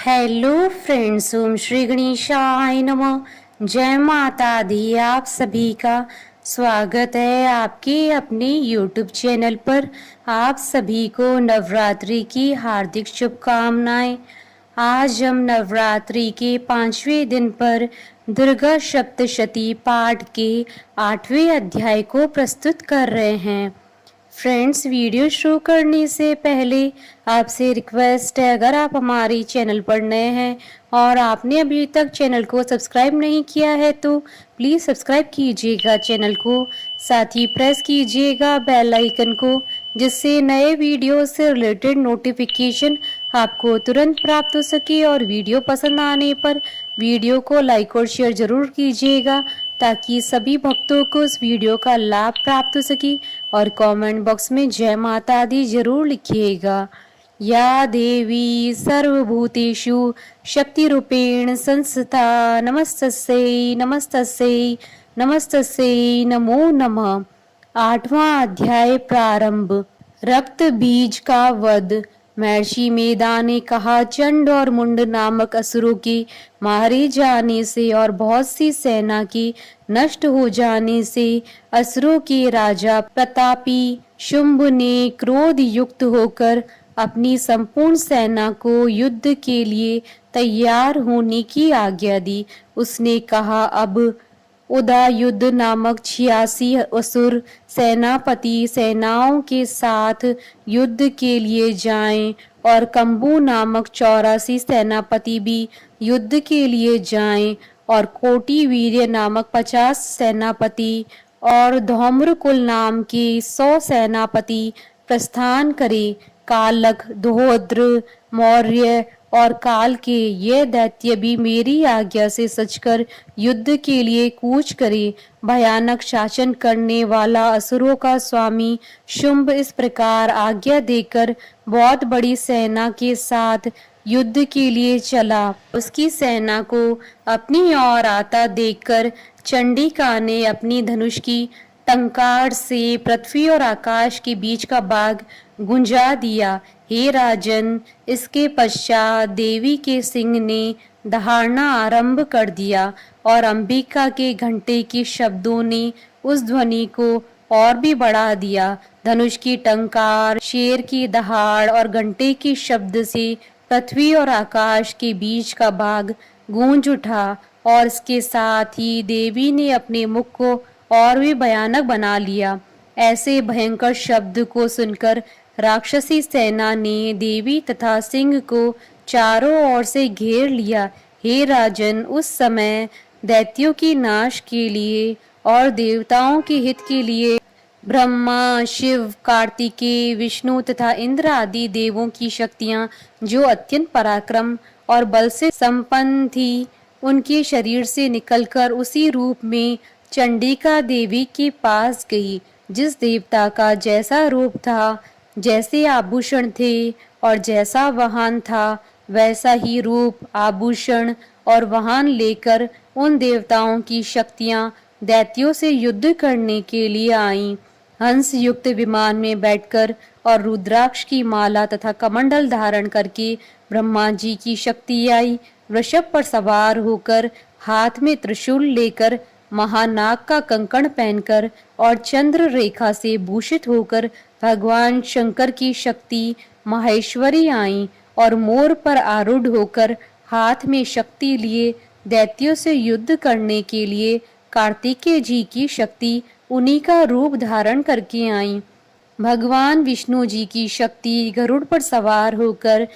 Hello friends, ओम श्री गणेशाय नमः। जय माता दी। आप सभी का स्वागत है आपके अपने यूट्यूब चैनल पर। आप सभी को नवरात्रि की हार्दिक शुभकामनाएं। आज हम नवरात्रि के 5वें दिन पर दुर्गा सप्तशती पाठ के 8वें अध्याय को प्रस्तुत कर रहे हैं। फ्रेंड्स, वीडियो शुरू करने से पहले आपसे रिक्वेस्ट है, अगर आप हमारे चैनल पर नए हैं और आपने अभी तक चैनल को सब्सक्राइब नहीं किया है तो प्लीज़ सब्सक्राइब कीजिएगा चैनल को। साथ ही प्रेस कीजिएगा बेल आइकन को, जिससे नए वीडियो से रिलेटेड नोटिफिकेशन आपको तुरंत प्राप्त हो सके। और वीडियो पसंद आने पर वीडियो को लाइक और शेयर ज़रूर कीजिएगा, ताकि सभी भक्तों को इस वीडियो का लाभ प्राप्त हो सके। और कमेंट बॉक्स में जय माता दी जरूर लिखिएगा। या देवी सर्वभूतेषु शक्ति रूपेण संस्थिता नमस्तस्यै नमस्तस्यै नमस्तस्यै नमो नमः। 8वां अध्याय प्रारंभ। रक्त बीज का वध। महर्षि मेधा ने कहा, चंड और मुंड नामक असुरों के मारे जाने से और बहुत सी सेना के नष्ट हो जाने से असुरों के राजा प्रतापी शुंभ ने क्रोध युक्त होकर अपनी संपूर्ण सेना को युद्ध के लिए तैयार होने की आज्ञा दी। उसने कहा, अब उदयुद्ध नामक 86 असुर सेनापति सेनाओं के साथ युद्ध के लिए जाएं, और कंबू नामक 84 सेनापति भी युद्ध के लिए जाएं, और कोटि वीर्य नामक 50 सेनापति और धौम्रकुल नाम के 100 सेनापति प्रस्थान करें। कालक, दोहद्र, मौर्य और काल के ये दैत्य भी मेरी आज्ञा से सचकर युद्ध के लिए कूच करे। भयानक शासन करने वाला असुरों का स्वामी शुंभ इस प्रकार आज्ञा देकर बहुत बड़ी सेना के साथ युद्ध के लिए चला। उसकी सेना को अपनी ओर आता देखकर चंडिका ने अपनी धनुष की टंकार से पृथ्वी और आकाश के बीच का बाग गुंजा दिया। हे राजन, इसके पश्चात देवी के सिंह ने दहाड़ना आरंभ कर दिया, और अंबिका के घंटे के शब्दों ने उस ध्वनि को और भी बढ़ा दिया। धनुष की टंकार, शेर की दहाड़ और घंटे के शब्द से पृथ्वी और आकाश के बीच का बाग गूंज उठा, और इसके साथ ही देवी ने अपने मुख को और भी भयानक बना लिया। ऐसे भयंकर शब्द को सुनकर राक्षसी सेना ने देवी तथा सिंह को चारों ओर से घेर लिया। हे राजन, उस समय दैत्यों की नाश के लिए और देवताओं के हित के लिए ब्रह्मा, शिव, कार्तिकेय, विष्णु तथा इंद्र आदि देवों की शक्तियां, जो अत्यंत पराक्रम और बल से संपन्न थी, उनके शरीर से निकलकर उसी रूप में चंडिका देवी के पास गई। जिस देवता का जैसा रूप था, जैसे आभूषण थे और जैसा वाहन था, वैसा ही रूप, आभूषण और वाहन लेकर उन देवताओं की शक्तियां दैत्यों से युद्ध करने के लिए आईं। हंस युक्त विमान में बैठकर और रुद्राक्ष की माला तथा कमंडल धारण करके ब्रह्मा जी की शक्ति आई। वृषभ पर सवार होकर, हाथ में त्रिशूल लेकर, महानाग का कंकण पहनकर और चंद्र रेखा से भूषित होकर भगवान शंकर की शक्ति माहेश्वरी आई, और मोर पर आरूढ़ होकर हाथ में शक्ति लिए दैत्यों से युद्ध करने के लिए कार्तिकेय जी की शक्ति उन्हीं का रूप धारण करके आई। भगवान विष्णु जी की शक्ति गरुड़ पर सवार होकर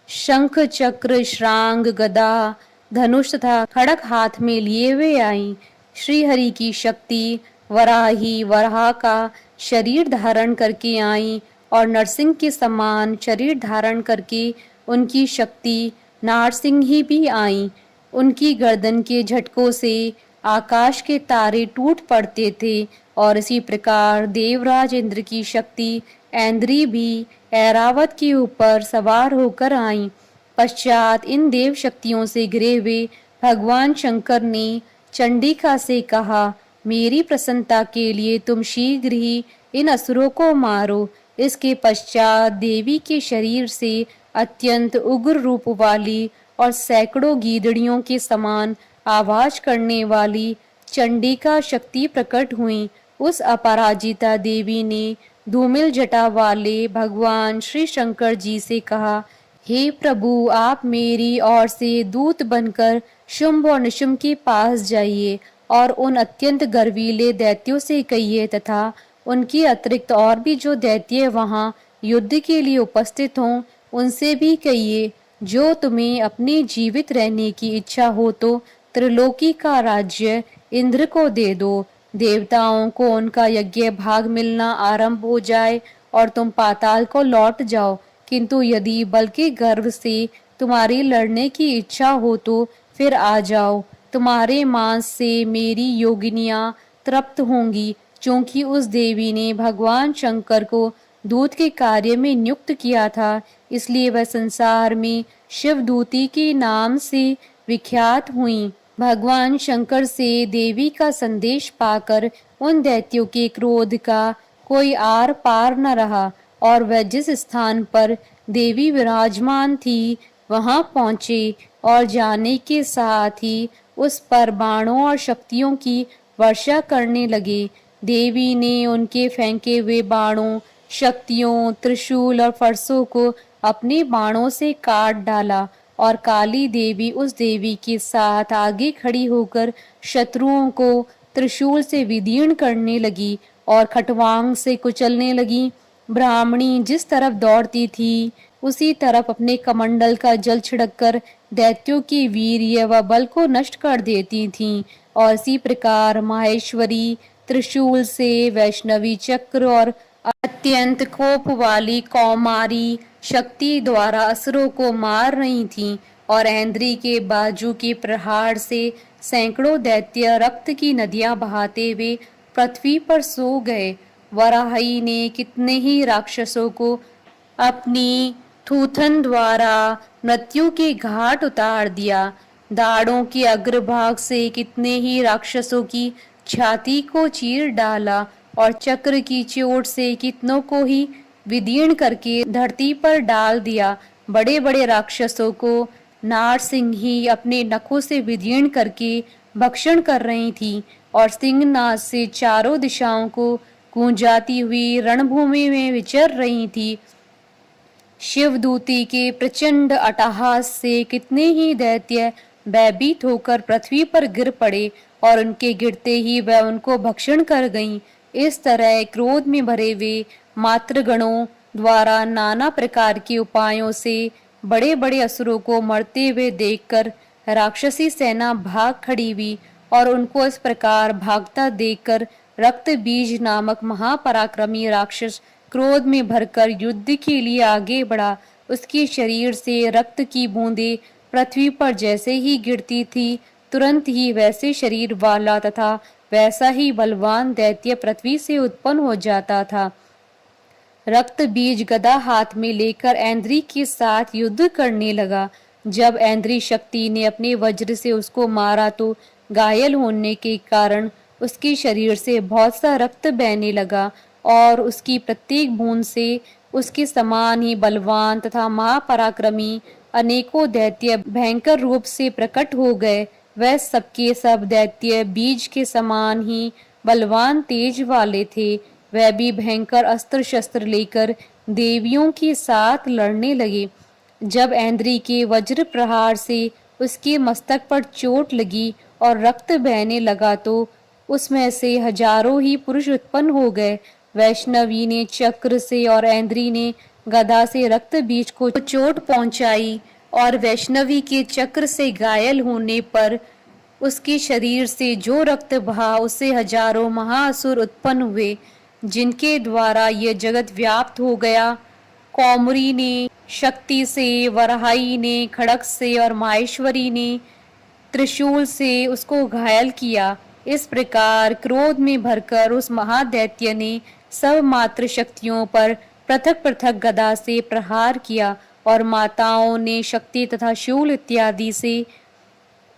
शंख, चक्र, श्रांग, गदा, धनुष तथा खड़ग हाथ में लिए हुए आई। श्री हरि की शक्ति वराही, वराह का शरीर धारण करके आई, और नरसिंह के समान शरीर धारण करके उनकी शक्ति नारसिंही भी आई। उनकी गर्दन के झटकों से आकाश के तारे टूट पड़ते थे, और इसी प्रकार देवराज इंद्र की शक्ति ऐन्द्री भी ऐरावत के ऊपर सवार होकर आई। पश्चात इन देव शक्तियों से घिरे हुए भगवान शंकर ने चंडिका से कहा, मेरी प्रसन्नता के लिए तुम शीघ्र ही इन असुरों को मारो। इसके पश्चात देवी के शरीर से अत्यंत उग्र रूप वाली और सैकड़ों गीदड़ियों के समान आवाज करने वाली चंडिका शक्ति प्रकट हुई। उस अपराजिता देवी ने धूमिल जटा वाले भगवान श्री शंकर जी से कहा, हे प्रभु, आप मेरी ओर से दूत बनकर शुंभ और निशुंभ के पास जाइए और उन अत्यंत गर्वीले दैत्यों से कहिए तथा उनके अतिरिक्त और भी जो दैत्य वहां युद्ध के लिए उपस्थित हों उनसे भी कहिए, जो तुम्हें अपने जीवित रहने की इच्छा हो तो त्रिलोकी का राज्य इंद्र को दे दो। देवताओं को उनका यज्ञ भाग मिलना आरंभ हो जाए और तुम पाताल को लौट जाओ। किंतु यदि बल के गर्व से तुम्हारी लड़ने की इच्छा हो तो फिर आ जाओ। तुम्हारे मांस से मेरी योगिनियां तृप्त होंगी, क्योंकि उस देवी ने भगवान शंकर को दूत के कार्य में नियुक्त किया था, इसलिए वह संसार में शिवदूती के नाम से विख्यात हुई। भगवान शंकर से देवी का संदेश पाकर उन दैत्यों के क्रोध का कोई आर पार न रहा और वह जिस स्थान पर देवी विराजमान थी वहां पहुंचे और जाने के साथ ही उस पर बाणों और शक्तियों की वर्षा करने लगे। देवी ने उनके फेंके हुए बाणों, शक्तियों, त्रिशूल और फरसों को अपने बाणों से काट डाला और काली देवी उस देवी के साथ आगे खड़ी होकर शत्रुओं को त्रिशूल से विदीर्ण करने लगी और खटवांग से कुचलने लगी। ब्राह्मणी जिस तरफ दौड़ती थी उसी तरफ अपने कमंडल का जल छिड़ककर दैत्यों की वीर्य व बल को नष्ट कर देती थीं और इसी प्रकार माहेश्वरी त्रिशूल से, वैष्णवी चक्र और अत्यंत कोप वाली कौमारी शक्ति द्वारा असुरों को मार रही थीं और ऐन्द्री के बाजू के प्रहार से सैकड़ों दैत्य रक्त की नदियां बहाते हुए पृथ्वी पर सो गए। वराही ने कितने ही राक्षसों को अपनी थूथन द्वारा मृत्यु के घाट उतार दिया। दाढ़ों के अग्रभाग से कितने ही राक्षसों की छाती को चीर डाला और चक्र की चोट से कितनों को ही विदीर्ण करके धरती पर डाल दिया। बड़े बड़े राक्षसों को नारसिंही अपने नखों से विदीर्ण करके भक्षण कर रही थी और सिंहनाद से चारों दिशाओं को गूंजाती हुई रणभूमि में विचर रही थी। शिवदूती के प्रचंड अट्टहास से कितने ही दैत्य भयभीत होकर पृथ्वी पर गिर पड़े और उनके गिरते ही वह उनको भक्षण कर गईं। इस तरह क्रोध में भरे हुए मातृगणों द्वारा नाना प्रकार के उपायों से बड़े बड़े असुरों को मरते हुए देखकर राक्षसी सेना भाग खड़ी हुई और उनको इस प्रकार भागता देखकर रक्त बीज नामक महापराक्रमी राक्षस क्रोध में भरकर युद्ध के लिए आगे बढ़ा। उसके शरीर से रक्त की बूंदें पृथ्वी पर जैसे ही गिरती थी, तुरंत ही वैसे शरीर वाला तथा वैसा ही बलवान दैत्य पृथ्वी से उत्पन्न हो जाता था। रक्त बीज गदा हाथ में लेकर ऐन्द्री के साथ युद्ध करने लगा। जब ऐन्द्री शक्ति ने अपने वज्र से उसको मारा तो घायल होने के कारण उसके शरीर से बहुत सा रक्त बहने लगा और उसकी प्रत्येक बूंद से उसके समान ही बलवान तथा महापराक्रमी अनेकों दैत्य भयंकर रूप से प्रकट हो गए। वह सबके सब दैत्य बीज के समान ही बलवान तेज वाले थे। वह भी भयंकर अस्त्र शस्त्र लेकर देवियों के साथ लड़ने लगे। जब ऐन्द्री के वज्र प्रहार से उसके मस्तक पर चोट लगी और रक्त बहने लगा तो उसमें से हजारों ही पुरुष उत्पन्न हो गए। वैष्णवी ने चक्र से और ऐन्द्री ने गदा से रक्त बीज को चोट पहुंचाई और वैष्णवी के चक्र से घायल होने पर उसके शरीर से जो रक्त बहा उससे हजारों महाअसुर उत्पन्न हुए, जिनके द्वारा यह जगत व्याप्त हो गया। कौमुरी ने शक्ति से, वराही ने खड़ग से और माहेश्वरी ने त्रिशूल से उसको घायल किया। इस प्रकार क्रोध में भरकर उस महादैत्य ने सब मात्र शक्तियों पर पृथक पृथक गदा से प्रहार किया और माताओं ने शक्ति तथा शूल इत्यादि से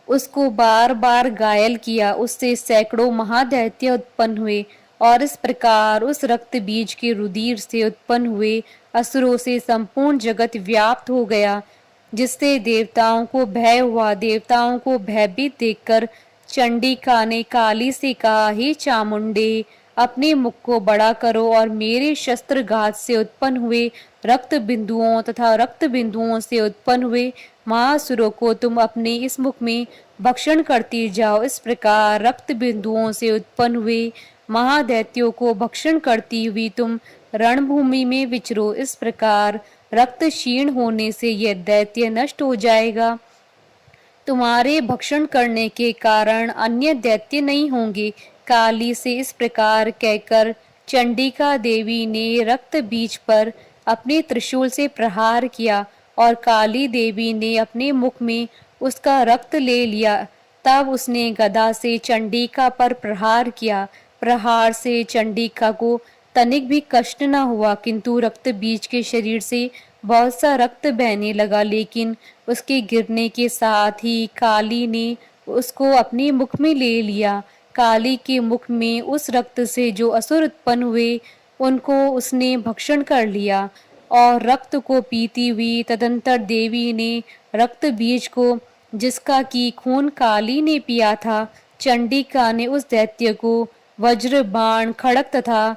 उसको बार बार घायल किया। उससे सैकड़ों महादैत्य उत्पन्न हुए और इस प्रकार उस रक्त बीज के रुधिर से उत्पन्न हुए असुरों से संपूर्ण जगत व्याप्त हो गया। जिससे देवताओं को भय हुआ। देवताओं को भयभीत देखकर चंडिका ने काली से कहा, हे चामुंडे, अपने मुख को बड़ा करो और मेरे शस्त्रघात से उत्पन्न हुए रक्त बिंदुओं तथा रक्त बिंदुओं से उत्पन्न हुए महासुरों को तुम अपने इस मुख में भक्षण करती जाओ। इस प्रकार रक्त बिंदुओं से उत्पन्न हुए महादैत्यों को भक्षण करती हुई तुम रणभूमि में विचरो। इस प्रकार रक्त क्षीण होने से यह दैत्य नष्ट हो जाएगा। तुम्हारे भक्षण करने के कारण अन्य दैत्य नहीं होंगे। काली से इस प्रकार कहकर चंडिका देवी ने रक्त बीज पर अपने त्रिशूल से प्रहार किया और काली देवी ने अपने मुख में उसका रक्त ले लिया। तब उसने गदा से चंडिका पर प्रहार किया। प्रहार से चंडिका को तनिक भी कष्ट न हुआ, किंतु रक्त बीज के शरीर से बहुत सा रक्त बहने लगा। लेकिन उसके गिरने के साथ ही काली ने उसको अपने मुख में ले लिया। काली के मुख में उस रक्त से जो असुर उत्पन्न हुए उनको उसने भक्षण कर लिया और रक्त को पीती हुई तदंतर देवी ने रक्त बीज को, जिसका की खून काली ने पिया था, चंडिका ने उस दैत्य को वज्र, बाण, खड़ग तथा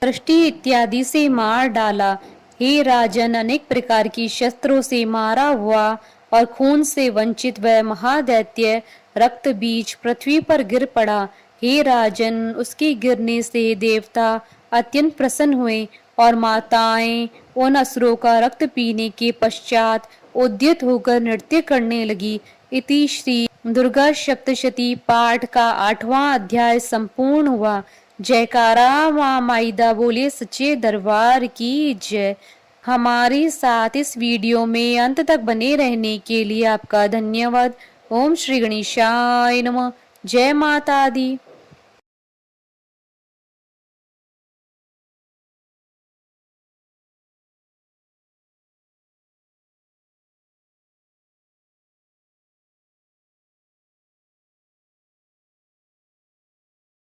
दृष्टि इत्यादि से मार डाला। हे राजन, अनेक प्रकार की शस्त्रों से मारा हुआ और खून से वंचित वह महादैत्य रक्त बीज पृथ्वी पर गिर पड़ा। हे राजन, उसके गिरने से देवता अत्यंत प्रसन्न हुए और माताएं उन असुरों का रक्त पीने के पश्चात उद्यत होकर नृत्य करने लगी। इति श्री दुर्गा सप्तशती पाठ का 8वां अध्याय संपूर्ण हुआ। जयकारा मां माईदा बोले सच्चे दरबार की जय। हमारे साथ इस वीडियो में अंत तक बने रहने के लिए आपका धन्यवाद। ओम श्री गणेशाय नमः। जय माता दी।